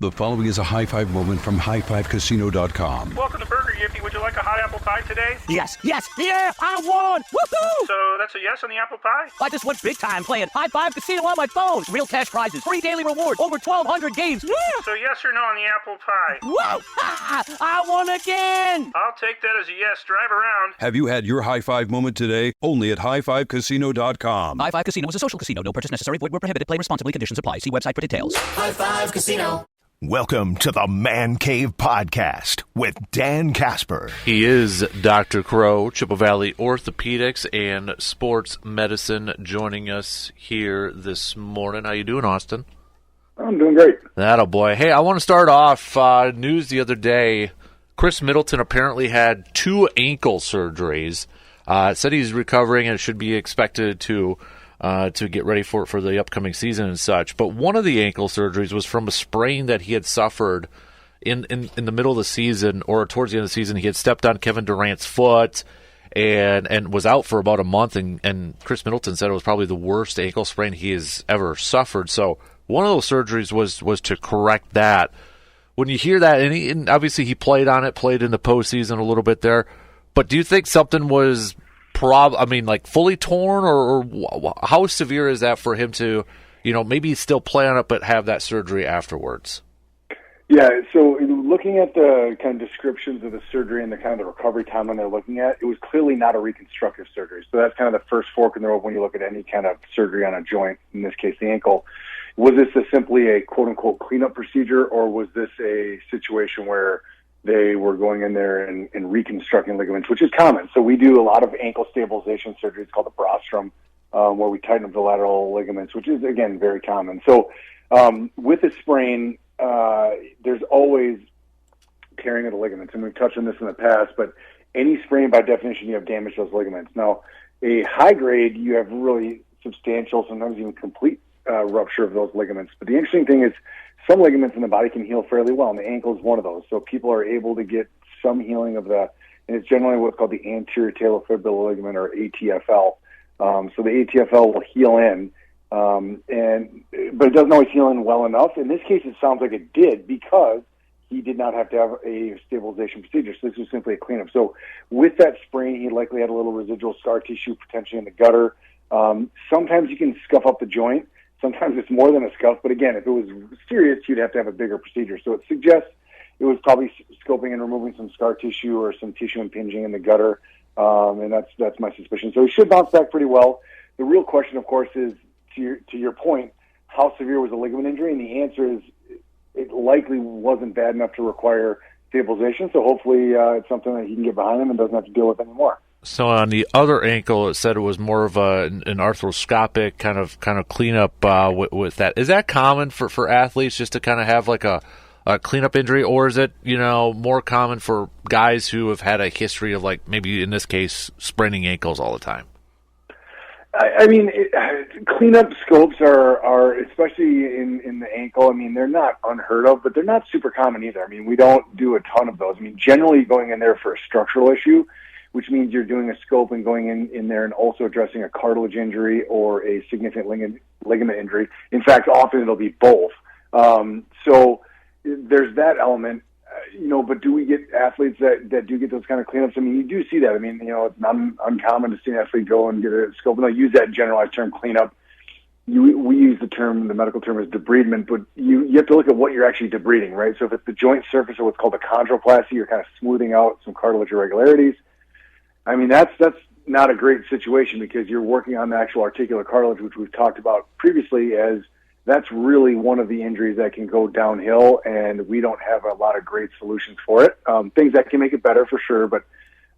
The following is a high five moment from highfivecasino.com. Welcome to Burger Yippee. Would you like a hot apple pie today? Yes, yeah, I won! Woohoo! So that's a yes on the apple pie? I just went big time playing High Five Casino on my phone. Real cash prizes, free daily rewards, over 1,200 games. Yeah! So yes or no on the apple pie? Whoa! I won again! I'll take that as a yes. Drive around. Have you had your high five moment today? Only at highfivecasino.com. High Five Casino is a social casino. No purchase necessary. Void where prohibited. Play responsibly. Conditions apply. See website for details. High Five Casino. Welcome to the Man Cave Podcast with Dan Casper. He is Dr. Crow, Chippewa Valley Orthopedics and Sports Medicine, joining us here this morning. How you doing, Austin? I'm doing great. That'll boy. Hey, I want to start off news the other day. Chris Middleton apparently had 2 ankle surgeries. Said he's recovering and should be expected to get ready for the upcoming season and such. But one of the ankle surgeries was from a sprain that he had suffered in the middle of the season, or towards the end of the season. He had stepped on Kevin Durant's foot and was out for about a month, and Chris Middleton said it was probably the worst ankle sprain he has ever suffered. So one of those surgeries was to correct that. When you hear that, and obviously he played on it, played in the postseason a little bit there, but do you think something was fully torn, or how severe is that for him to, maybe still play on it but have that surgery afterwards? Yeah, so looking at the kind of descriptions of the surgery and the kind of the recovery timeline they're looking at, it was clearly not a reconstructive surgery. So that's kind of the first fork in the road when you look at any kind of surgery on a joint, in this case the ankle. Was this simply a quote-unquote cleanup procedure, or was this a situation where they were going in there and reconstructing ligaments, which is common. So we do a lot of ankle stabilization surgery. It's called the brostrum, where we tighten up the lateral ligaments, which is, again, very common. So with a sprain, there's always tearing of the ligaments. And we've touched on this in the past, but any sprain, by definition, you have damage to those ligaments. Now, a high grade, you have really substantial, sometimes even complete rupture of those ligaments. But the interesting thing is, some ligaments in the body can heal fairly well, and the ankle is one of those. So people are able to get some healing of that, and it's generally what's called the anterior talofibular ligament, or ATFL. So the ATFL will heal in, but it doesn't always heal in well enough. In this case, it sounds like it did, because he did not have to have a stabilization procedure. So this was simply a cleanup. So with that sprain, he likely had a little residual scar tissue potentially in the gutter. Sometimes you can scuff up the joint. Sometimes it's more than a scuff, but again, if it was serious, you'd have to have a bigger procedure. So it suggests it was probably scoping and removing some scar tissue or some tissue impinging in the gutter, and that's my suspicion. So he should bounce back pretty well. The real question, of course, is, to your point, how severe was the ligament injury? And the answer is it likely wasn't bad enough to require stabilization, so hopefully it's something that he can get behind him and doesn't have to deal with anymore. So on the other ankle, it said it was more of an arthroscopic kind of cleanup with that. Is that common for athletes, just to kind of have like a cleanup injury, or is it more common for guys who have had a history of, like, maybe in this case, spraining ankles all the time? I mean, cleanup scopes are especially in the ankle. I mean, they're not unheard of, but they're not super common either. I mean, we don't do a ton of those. I mean, generally going in there for a structural issue, which means you're doing a scope and going in there and also addressing a cartilage injury or a significant ligament injury. In fact, often it'll be both. So there's that element, but do we get athletes that do get those kind of cleanups? I mean, you do see that. I mean, it's not uncommon to see an athlete go and get a scope, and they'll use that generalized term cleanup. We use the medical term is debridement, but you have to look at what you're actually debriding, right? So if it's the joint surface or what's called a chondroplasty, you're kind of smoothing out some cartilage irregularities. I mean, that's not a great situation, because you're working on the actual articular cartilage, which we've talked about previously, as that's really one of the injuries that can go downhill, and we don't have a lot of great solutions for it. Things that can make it better for sure, but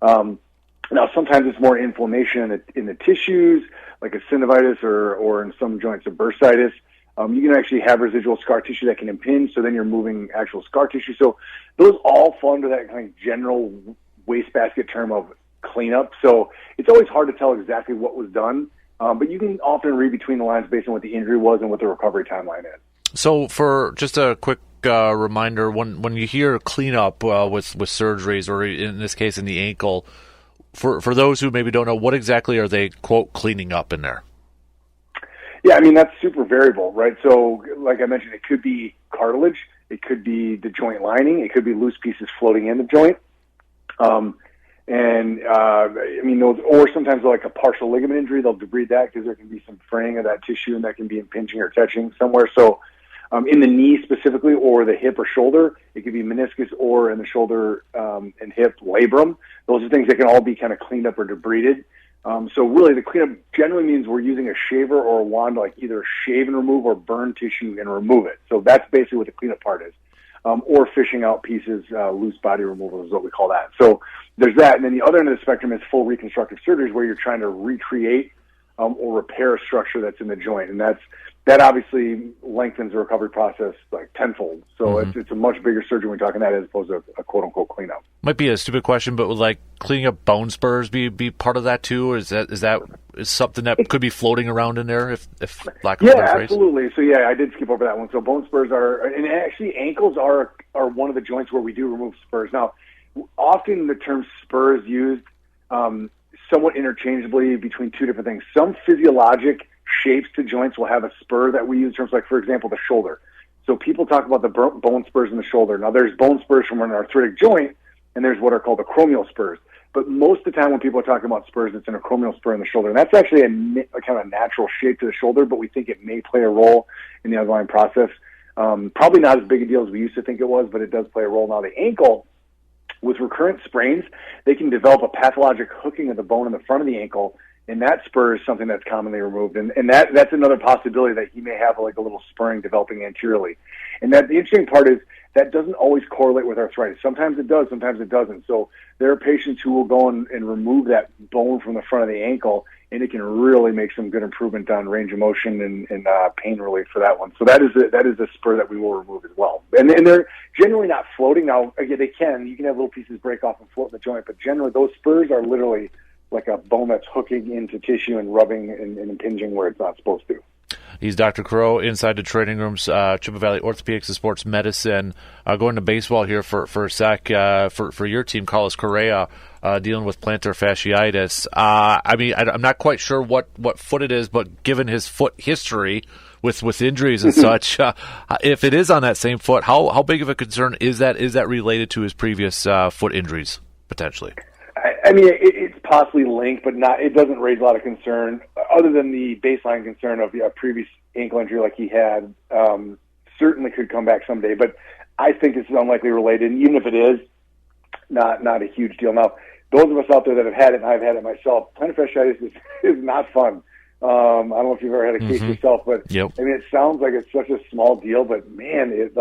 now sometimes it's more inflammation in the tissues, like a synovitis or in some joints a bursitis. You can actually have residual scar tissue that can impinge, so then you're moving actual scar tissue. So those all fall under that kind of general wastebasket term of cleanup. So it's always hard to tell exactly what was done, but you can often read between the lines based on what the injury was and what the recovery timeline is. So for just a quick reminder, when you hear cleanup with surgeries, or in this case in the ankle, for those who maybe don't know, what exactly are they, quote, cleaning up in there? Yeah, I mean, that's super variable, right? So like I mentioned, it could be cartilage. It could be the joint lining. It could be loose pieces floating in the joint. Or sometimes like a partial ligament injury, they'll debride that because there can be some fraying of that tissue and that can be impinging or touching somewhere. So in the knee specifically, or the hip or shoulder, it could be meniscus, or in the shoulder and hip labrum. Those are things that can all be kind of cleaned up or debrided. So really the cleanup generally means we're using a shaver or a wand to like either shave and remove or burn tissue and remove it. So that's basically what the cleanup part is. Or fishing out pieces, loose body removal is what we call that. So there's that. And then the other end of the spectrum is full reconstructive surgeries, where you're trying to recreate or repair a structure that's in the joint. And that obviously lengthens the recovery process like tenfold. So it's a much bigger surgery when we're talking that, as opposed to a quote-unquote cleanup. Might be a stupid question, but would like cleaning up bone spurs be part of that too? Or is something that could be floating around in there, if lack of a better phrase? Absolutely. So yeah, I did skip over that one. So bone spurs and actually ankles are one of the joints where we do remove spurs. Now, often the term spur is used somewhat interchangeably between two different things. Some physiologic shapes to joints will have a spur that we use in terms like, for example, the shoulder. So people talk about the bone spurs in the shoulder. Now, there's bone spurs from an arthritic joint, and there's what are called the acromial spurs. But most of the time when people are talking about spurs, it's an acromial spur in the shoulder. And that's actually a kind of a natural shape to the shoulder, but we think it may play a role in the underlying process. Probably not as big a deal as we used to think it was, but it does play a role. Now, the ankle, with recurrent sprains, they can develop a pathologic hooking of the bone in the front of the ankle, and that spur is something that's commonly removed. And that's another possibility, that he may have like a little spurring developing anteriorly. And that the interesting part is that doesn't always correlate with arthritis. Sometimes it does, sometimes it doesn't. So there are patients who will go and remove that bone from the front of the ankle, and it can really make some good improvement on range of motion and pain relief for that one. So that is a spur that we will remove as well. And they're generally not floating. Now, again, you can have little pieces break off and float in the joint, but generally those spurs are literally like a bone that's hooking into tissue and rubbing and impinging where it's not supposed to. He's Dr. Crow inside the training rooms, Chippewa Valley Orthopedics and Sports Medicine. Going to baseball here for a sec. For your team, Carlos Correa, dealing with plantar fasciitis. I'm not quite sure what foot it is, but given his foot history with injuries and such, if it is on that same foot, how big of a concern is that? Is that related to his previous foot injuries potentially? It's possibly linked, but not. It doesn't raise a lot of concern, other than the baseline concern of a previous ankle injury like he had. Certainly could come back someday, but I think this is unlikely related. And even if it is, not a huge deal. Now, those of us out there that have had it, and I've had it myself, plantar fasciitis is not fun. I don't know if you've ever had a case yourself, but yep. It sounds like it's such a small deal, but man, if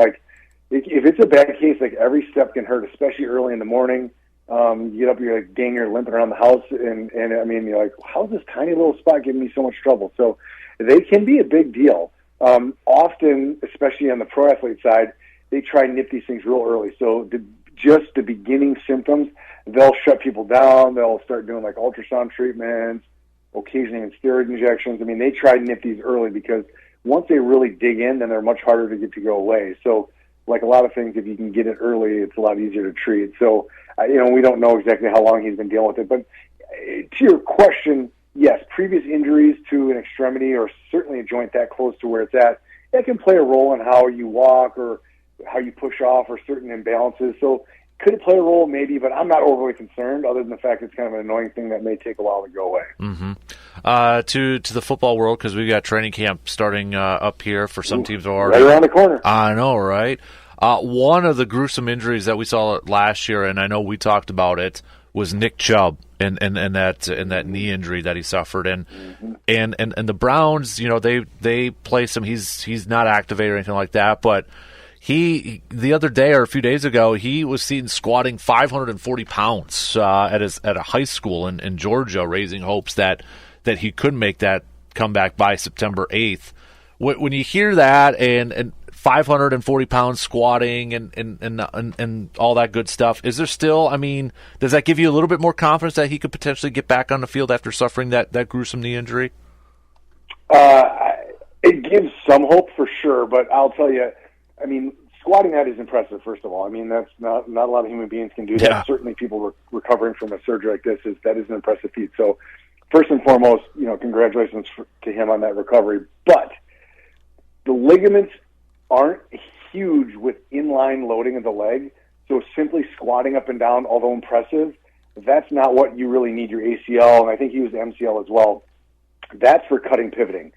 it's a bad case, like every step can hurt, especially early in the morning. You get up, you're like, dang, you're limping around the house, and you're like, how's this tiny little spot giving me so much trouble? So they can be a big deal. Often, especially on the pro athlete side, they try and nip these things real early. So just the beginning symptoms, they'll shut people down. They'll start doing like ultrasound treatments, occasionally steroid injections. They try to nip these early, because once they really dig in, then they're much harder to get to go away. So like a lot of things, if you can get it early, it's a lot easier to treat. So, we don't know exactly how long he's been dealing with it. But to your question, yes, previous injuries to an extremity, or certainly a joint that close to where it's at, that can play a role in how you walk or how you push off or certain imbalances. So could it play a role? Maybe, but I'm not overly concerned, other than the fact it's kind of an annoying thing that may take a while to go away. Mm-hmm. To the football world, because we've got training camp starting up here for some teams already. Right around the corner. I know, right? One of the gruesome injuries that we saw last year, and I know we talked about it, was Nick Chubb and that knee injury that he suffered. And the Browns, they place him. He's not activated or anything like that, but he the other day or a few days ago, he was seen squatting 540 pounds at a high school in Georgia, raising hopes that he could make that comeback by September 8th. When you hear that and 540 pounds squatting and all that good stuff, is there still, does that give you a little bit more confidence that he could potentially get back on the field after suffering that gruesome knee injury? It gives some hope for sure, but I'll tell you, squatting that is impressive, first of all. That's not a lot of human beings can do that. Yeah. Certainly people recovering from a surgery like this, that is an impressive feat. So first and foremost, congratulations to him on that recovery. But the ligaments aren't huge with inline loading of the leg. So simply squatting up and down, although impressive, that's not what you really need your ACL, and I think he used MCL as well. That's for cutting pivoting.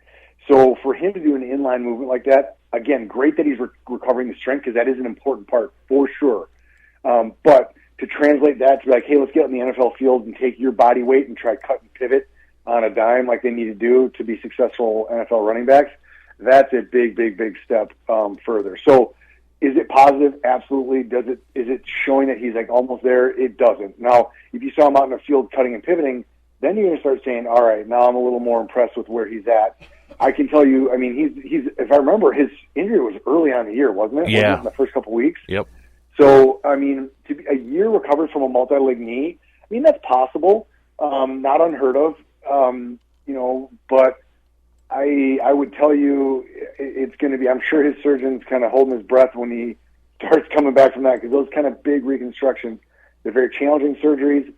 So for him to do an inline movement like that, again, great that he's recovering the strength because that is an important part for sure. But to translate that to be like, hey, let's get in the NFL field and take your body weight and try cut and pivot on a dime like they need to do to be successful NFL running backs, that's a big, big, big step further. So is it positive? Absolutely. Is it showing that he's like almost there? It doesn't. Now, if you saw him out in the field cutting and pivoting, then you're going to start saying, all right, now I'm a little more impressed with where he's at. I can tell you, I mean, he's if I remember, his injury was early on in the year, wasn't it? Yeah. Wasn't it in the first couple of weeks? Yep. So, I mean, to be a year recovered from a multi-leg knee, I mean, that's possible, not unheard of, but I would tell you it's going to be, I'm sure his surgeon's kind of holding his breath when he starts coming back from that because those kind of big reconstructions, they're very challenging surgeries,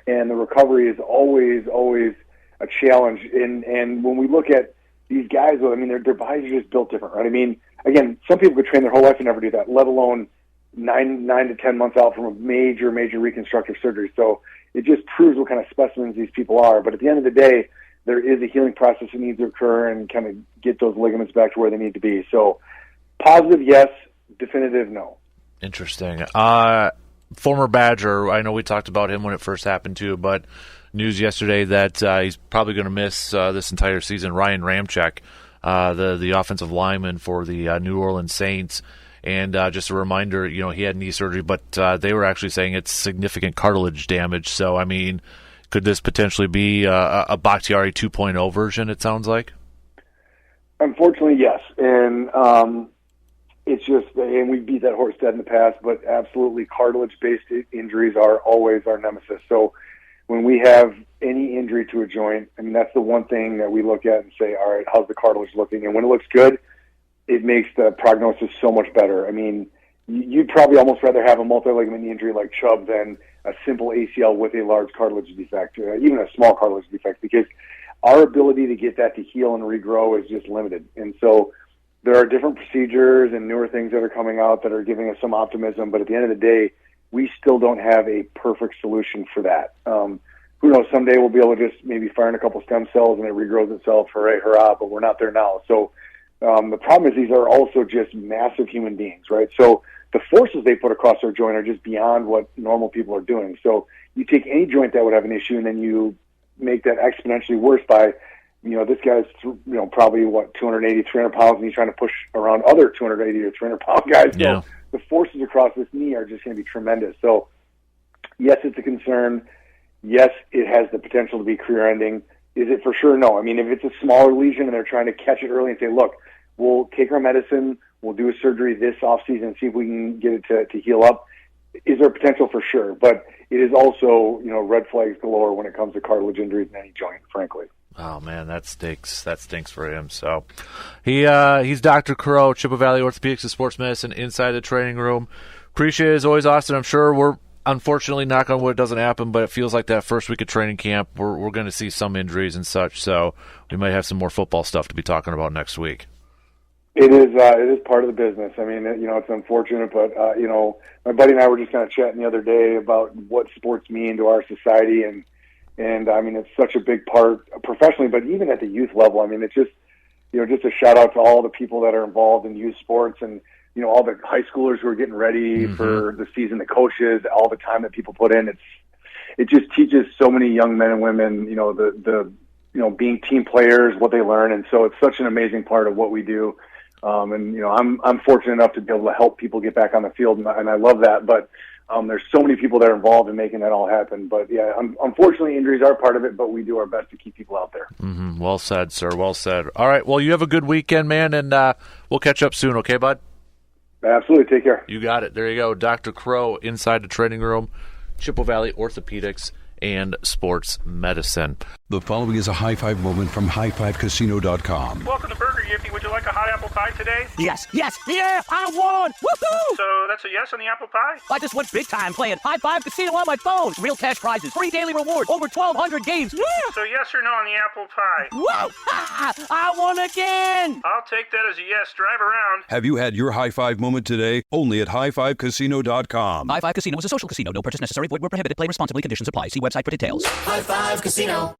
and the recovery is always a challenge. And when we look at these guys, I mean, their bodies are just built different, right? I mean, again, some people could train their whole life and never do that, let alone 9 to 10 months out from a major reconstructive surgery. So it just proves what kind of specimens these people are. But at the end of the day, there is a healing process that needs to occur and kind of get those ligaments back to where they need to be. So positive, yes. Definitive, no. Interesting. Former Badger, I know we talked about him when it first happened too, but news yesterday that he's probably going to miss this entire season. Ryan Ramczyk, the offensive lineman for the New Orleans Saints. And just a reminder, he had knee surgery, but they were actually saying it's significant cartilage damage. So, I mean, could this potentially be a Bakhtiari 2.0 version, it sounds like? Unfortunately, yes. And it's just, and we beat that horse dead in the past, but absolutely cartilage-based injuries are always our nemesis. So when we have any injury to a joint, I mean, that's the one thing that we look at and say, all right, how's the cartilage looking? And when it looks good, it makes the prognosis so much better. I mean, you'd probably almost rather have a multi-ligament injury like Chubb than a simple ACL with a large cartilage defect, even a small cartilage defect, because our ability to get that to heal and regrow is just limited. And so there are different procedures and newer things that are coming out that are giving us some optimism, but at the end of the day, we still don't have a perfect solution for that. Who knows, someday we'll be able to just maybe fire in a couple stem cells and it regrows itself, hooray, hurrah, but we're not there now. So the problem is these are also just massive human beings, right? So the forces they put across their joint are just beyond what normal people are doing. So you take any joint that would have an issue and then you make that exponentially worse by, this guy's, probably 280, 300 pounds, and he's trying to push around other 280 or 300 pound guys. Yeah. So the forces across this knee are just going to be tremendous. So yes, it's a concern. Yes, it has the potential to be career ending. Is it for sure? No. I mean, if it's a smaller lesion and they're trying to catch it early and say, look, we'll take our medicine, we'll do a surgery this offseason and see if we can get it to heal up, is there potential? For sure. But it is also, red flags galore when it comes to cartilage injuries in any joint, frankly. Oh, man, that stinks. That stinks for him. So he's Dr. Crow, Chippewa Valley Orthopedics and Sports Medicine inside the training room. Appreciate it as always, Austin. I'm sure we're unfortunately, knock on wood, it doesn't happen, but it feels like that first week of training camp, we're going to see some injuries and such. So we might have some more football stuff to be talking about next week. It is part of the business. I mean, it's unfortunate, but, my buddy and I were just kind of chatting the other day about what sports mean to our society. And I mean, it's such a big part professionally, but even at the youth level, I mean, it's just, just a shout out to all the people that are involved in youth sports and, all the high schoolers who are getting ready for the season, the coaches, all the time that people put in. It just teaches so many young men and women, being team players, what they learn. And so it's such an amazing part of what we do. I'm fortunate enough to be able to help people get back on the field, and I love that. But there's so many people that are involved in making that all happen. But yeah, unfortunately, injuries are part of it. But we do our best to keep people out there. Mm-hmm. Well said, sir. Well said. All right. Well, you have a good weekend, man, and we'll catch up soon. Okay, bud? Absolutely. Take care. You got it. There you go, Dr. Crow inside the training room, Chippewa Valley Orthopedics and Sports Medicine. The following is a high five moment from highfivecasino.com. Welcome to Burger Yippee. Would you like a hot apple pie today? Yes, yeah, I won! Woohoo! So that's that's a yes on the apple pie? I just went big time playing High Five Casino on my phone. Real cash prizes, free daily rewards, over 1,200 games. Yeah! So yes or no on the apple pie? Whoa! I won again! I'll take that as a yes. Drive around. Have you had your high five moment today? Only at highfivecasino.com. High Five Casino is a social casino. No purchase necessary. Void where prohibited. Play responsibly. Conditions apply. See website for details. High Five Casino.